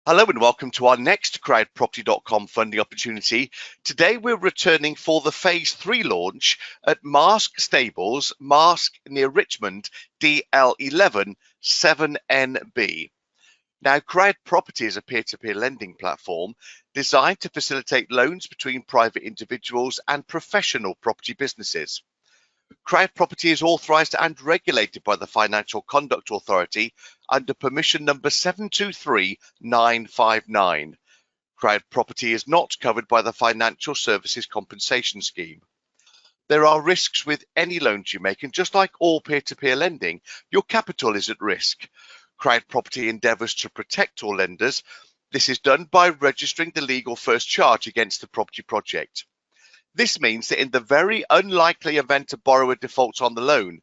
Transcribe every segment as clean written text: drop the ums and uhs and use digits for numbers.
Hello and welcome to our next CrowdProperty.com funding opportunity. Today we're returning for the Phase 3 launch at Marske Stables, Marske near Richmond, DL11 7NB. Now, CrowdProperty is a peer-to-peer lending platform designed to facilitate loans between private individuals and professional property businesses. CrowdProperty is authorised and regulated by the Financial Conduct Authority under permission number 723959. CrowdProperty is not covered by the Financial Services Compensation Scheme. There are risks with any loans you make, and just like all peer-to-peer lending, your capital is at risk. CrowdProperty endeavours to protect all lenders. This is done by registering the legal first charge against the property project. This means that in the very unlikely event a borrower defaults on the loan,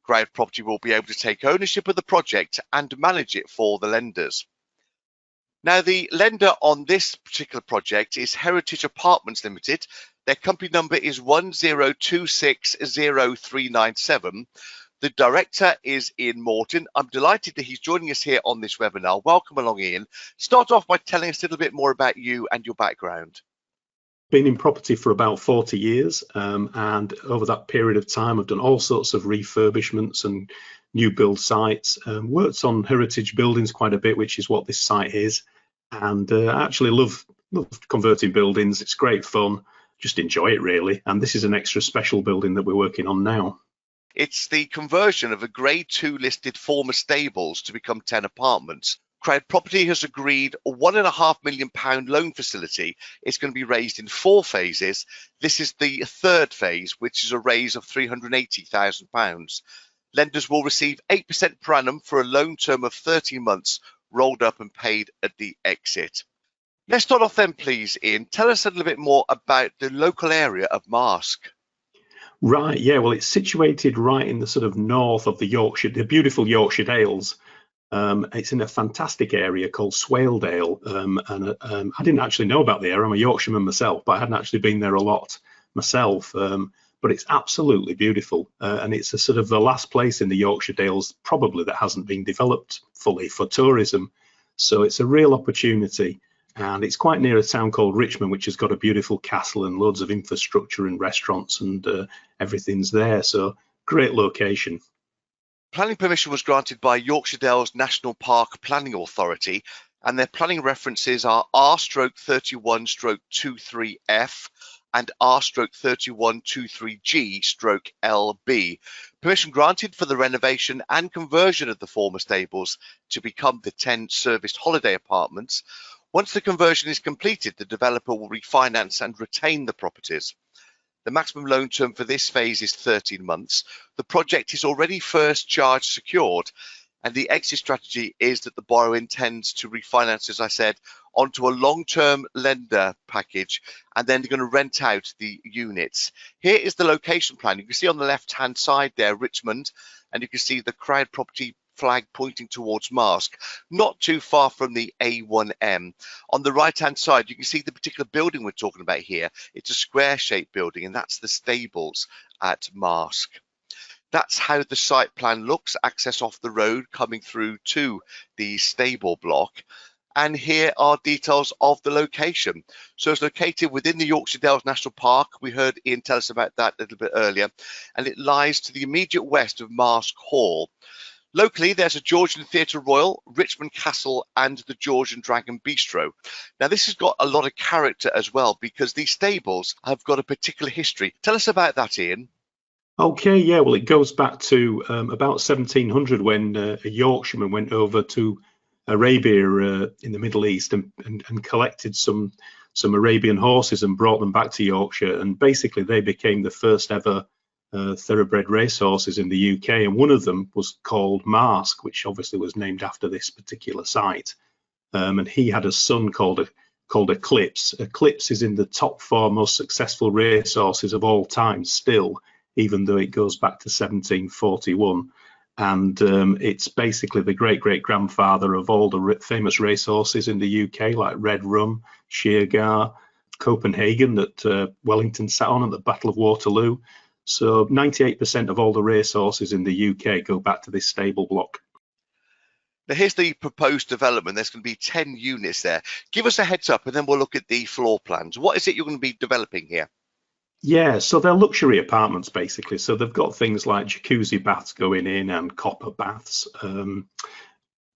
CrowdProperty will be able to take ownership of the project and manage it for the lenders. Now, the lender on this particular project is Heritage Apartments Limited. Their company number is 10260397. The director is Ian Morton. I'm delighted that he's joining us here on this webinar. Welcome along, Ian. Start off by telling us a little bit more about you and your background. Been in property for about 40 years, and over that period of time I've done all sorts of refurbishments and new build sites. Worked on heritage buildings quite a bit, which is what this site is, and I actually love converting buildings. It's great fun, just enjoy it really, and this is an extra special building that we're working on now. It's the conversion of a Grade 2 listed former stables to become 10 apartments. CrowdProperty has agreed a £1.5 million loan facility. It's going to be raised in 4 phases. This is the third phase, which is a raise of £380,000. Lenders will receive 8% per annum for a loan term of 13 months, rolled up and paid at the exit. Let's start off then, please, Ian. Tell us a little bit more about the local area of Marske. Right, yeah, well, it's situated right in the sort of north of the beautiful Yorkshire Dales. It's in a fantastic area called Swaledale, and I didn't actually know about the area. I'm a Yorkshireman myself, but I hadn't actually been there a lot myself. But it's absolutely beautiful, and it's a sort of the last place in the Yorkshire Dales probably that hasn't been developed fully for tourism. So it's a real opportunity, and it's quite near a town called Richmond, which has got a beautiful castle and loads of infrastructure and restaurants, and everything's there. So great location. Planning permission was granted by Yorkshire Dales National Park Planning Authority, and their planning references are R/31/23F and R/3123G/LB. Permission granted for the renovation and conversion of the former stables to become the 10 serviced holiday apartments. Once the conversion is completed, the developer will refinance and retain the properties. The maximum loan term for this phase is 13 months. The project is already first charge secured, and the exit strategy is that the borrower intends to refinance, as I said, onto a long-term lender package, and then they're going to rent out the units. Here is the location plan. You can see on the left-hand side there, Richmond, and you can see the CrowdProperty flag pointing towards Marske, not too far from the A1M. On the right hand side, you can see the particular building we're talking about here. It's a square shaped building, and that's the stables at Marske. That's how the site plan looks. Access off the road coming through to the stable block. And here are details of the location. So it's located within the Yorkshire Dales National Park. We heard Ian tell us about that a little bit earlier. And it lies to the immediate west of Marske Hall. Locally, there's a Georgian Theatre Royal, Richmond Castle, and the Georgian Dragon Bistro. Now, this has got a lot of character as well, because these stables have got a particular history. Tell us about that, Ian. Okay, yeah, well, it goes back to about 1700 when a Yorkshireman went over to Arabia in the Middle East and collected some Arabian horses and brought them back to Yorkshire. And basically, they became the first ever thoroughbred racehorses in the UK, and one of them was called Marske, which obviously was named after this particular site. And he had a son called Eclipse. Eclipse is in the top 4 most successful racehorses of all time still, even though it goes back to 1741. And it's basically the great-great-grandfather of all the famous racehorses in the UK, like Red Rum, Sheergar, Copenhagen, that Wellington sat on at the Battle of Waterloo. So 98% of all the racehorses in the UK go back to this stable block. Now here's the proposed development. There's going to be 10 units there. Give us a heads up and then we'll look at the floor plans. What is it you're going to be developing here? Yeah, so they're luxury apartments basically. So they've got things like jacuzzi baths going in and copper baths,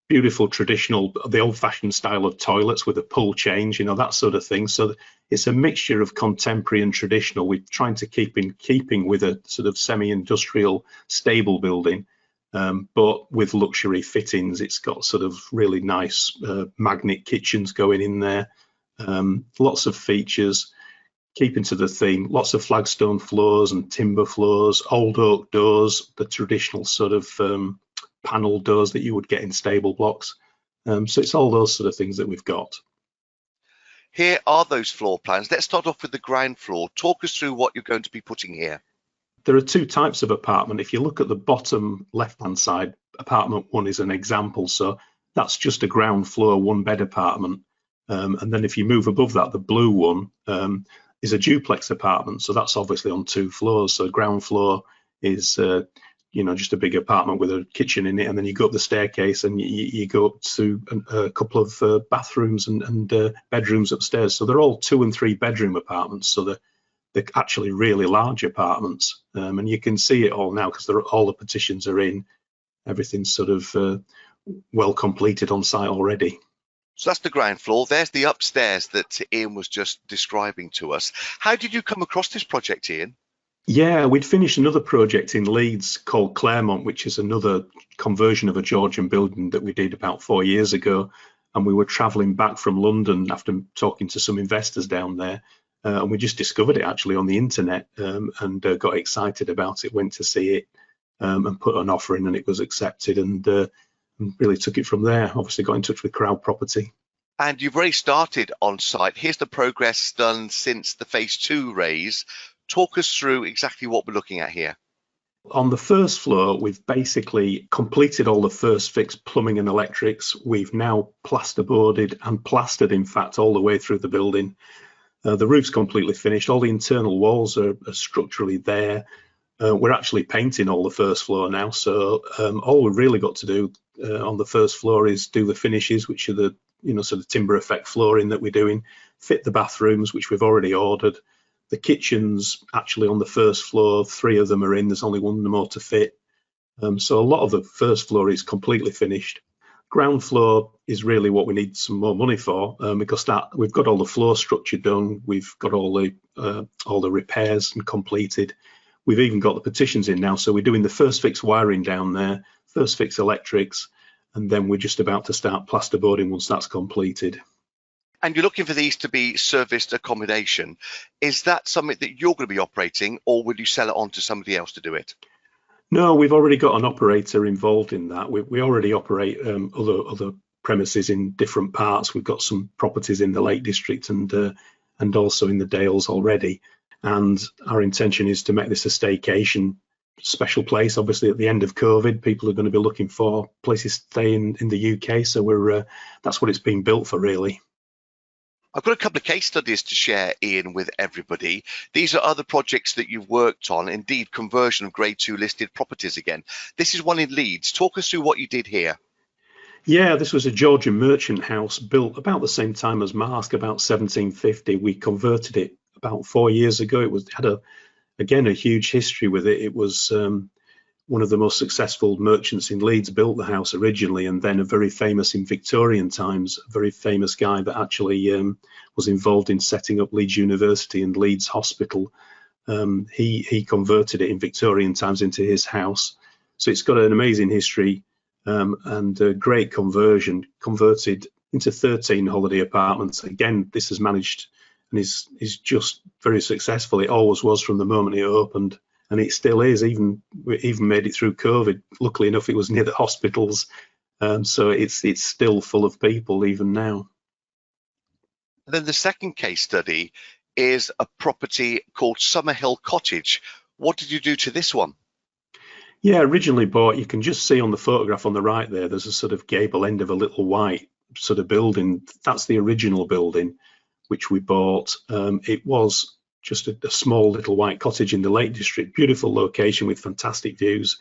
beautiful traditional, the old-fashioned style of toilets with a pull change, you know, that sort of thing. So it's a mixture of contemporary and traditional. We're trying to keep in keeping with a sort of semi-industrial stable building, but with luxury fittings. It's got sort of really nice magnet kitchens going in there, lots of features. Keeping to the theme, lots of flagstone floors and timber floors, old oak doors, the traditional sort of panel doors that you would get in stable blocks. So it's all those sort of things that we've got. Here are those floor plans. Let's start off with the ground floor. Talk us through what you're going to be putting here. There are two types of apartment. If you look at the bottom left-hand side, apartment 1 is an example. So that's just a ground floor, 1-bed apartment. And then if you move above that, the blue one, is a duplex apartment, so that's obviously on 2 floors. So ground floor is you know, just a big apartment with a kitchen in it, and then you go up the staircase and you go up to a couple of bathrooms and bedrooms upstairs. So they're all 2 and 3 bedroom apartments, so they're actually really large apartments, and you can see it all now because all the partitions are in, everything's sort of well completed on site already. So that's the ground floor. There's the upstairs that Ian was just describing to us. How did you come across this project, Ian? Yeah, we'd finished another project in Leeds called Claremont, which is another conversion of a Georgian building that we did about 4 years ago. And we were traveling back from London after talking to some investors down there. And we just discovered it actually on the internet, and got excited about it, went to see it, and put an offer in, and it was accepted, and really took it from there. Obviously got in touch with CrowdProperty. And you've already started on site. Here's the progress done since the phase 2 raise. Talk us through exactly what we're looking at here. On the first floor, we've basically completed all the first fix plumbing and electrics. We've now plasterboarded and plastered, in fact, all the way through the building. The roof's completely finished. All the internal walls are structurally there. We're actually painting all the first floor now. So all we've really got to do on the first floor is do the finishes, which are the, you know, sort of timber effect flooring that we're doing, fit the bathrooms, which we've already ordered. The kitchens actually on the first floor, 3 of them are in, there's only 1 more to fit. So a lot of the first floor is completely finished. Ground floor is really what we need some more money for, because that we've got all the floor structure done, we've got all the repairs and completed. We've even got the partitions in now, so we're doing the first fix wiring down there, first fix electrics, and then we're just about to start plasterboarding once that's completed. And you're looking for these to be serviced accommodation. Is that something that you're going to be operating, or will you sell it on to somebody else to do it? No, we've already got an operator involved in that. We already operate other premises in different parts. We've got some properties in the Lake District and also in the Dales already. And our intention is to make this a staycation special place. Obviously, at the end of COVID, people are going to be looking for places to stay in the UK. So that's what it's being built for, really. I've got a couple of case studies to share, Ian, with everybody. These are other projects that you've worked on, indeed conversion of grade 2 listed properties again. This is one in Leeds. Talk us through what you did here. Yeah, this was a Georgian merchant house built about the same time as Marske, about 1750. We converted it about 4 years ago. It had again a huge history with it. It was one of the most successful merchants in Leeds built the house originally, and then a very famous in Victorian times, a very famous guy that actually was involved in setting up Leeds University and Leeds Hospital. He converted it in Victorian times into his house. So it's got an amazing history, and a great conversion, converted into 13 holiday apartments. Again, this has managed and is just very successful. It always was from the moment it opened. And it still is, even made it through COVID. Luckily enough, it was near the hospitals, so it's still full of people even now. And then the second case study is a property called Summerhill Cottage. What did you do to this one? Yeah, originally bought, you can just see on the photograph on the right there, there's a sort of gable end of a little white sort of building. That's the original building, which we bought. It was just a small little white cottage in the Lake District, beautiful location with fantastic views.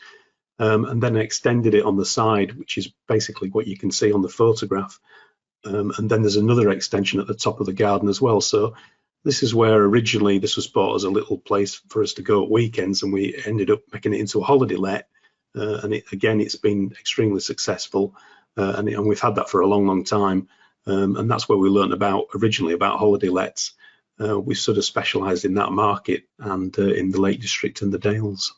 and then extended it on the side, which is basically what you can see on the photograph. And then there's another extension at the top of the garden as well. So this is where originally this was bought as a little place for us to go at weekends, and we ended up making it into a holiday let. And it's been extremely successful, and we've had that for a long time. And that's where we learned originally about holiday lets. We sort of specialised in that market and in the Lake District and the Dales.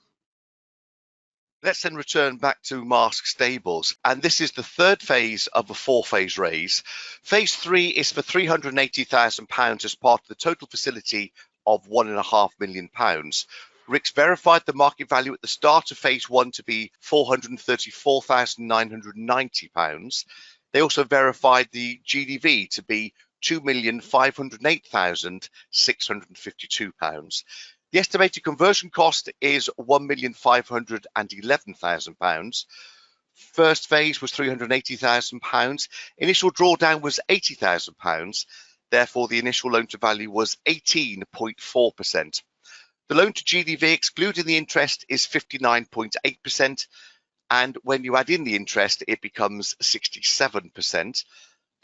Let's then return back to Marske Stables, and this is the third phase of a 4-phase raise. Phase 3 is for £380,000 as part of the total facility of £1.5 million. RICS verified the market value at the start of phase 1 to be £434,990. They also verified the GDV to be £2,508,652. The estimated conversion cost is £1,511,000. First phase was £380,000. Initial drawdown was £80,000. Therefore, the initial loan to value was 18.4%. The loan to GDV, excluding the interest, is 59.8%. And when you add in the interest, it becomes 67%.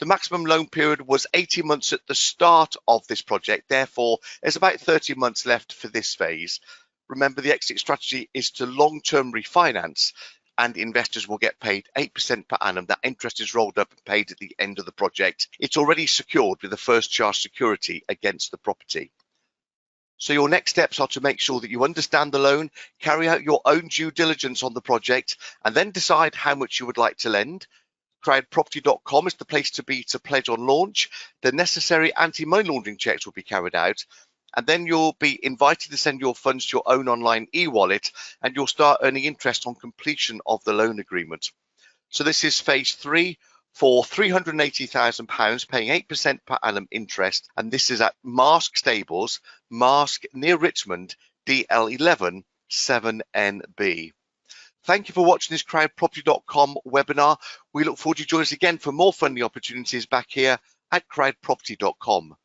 The maximum loan period was 18 months at the start of this project. Therefore, there's about 30 months left for this phase. Remember, the exit strategy is to long-term refinance, and investors will get paid 8% per annum. That interest is rolled up and paid at the end of the project. It's already secured with the first charge security against the property. So your next steps are to make sure that you understand the loan, carry out your own due diligence on the project, and then decide how much you would like to lend. CrowdProperty.com is the place to be to pledge on launch. The necessary anti-money laundering checks will be carried out, and then you'll be invited to send your funds to your own online e-wallet, and you'll start earning interest on completion of the loan agreement. So this is phase 3 for £380,000, paying 8% per annum interest, and this is at Marske Stables, Marske near Richmond, DL11 7NB. Thank you for watching this CrowdProperty.com webinar. We look forward to joining us again for more funding opportunities back here at CrowdProperty.com.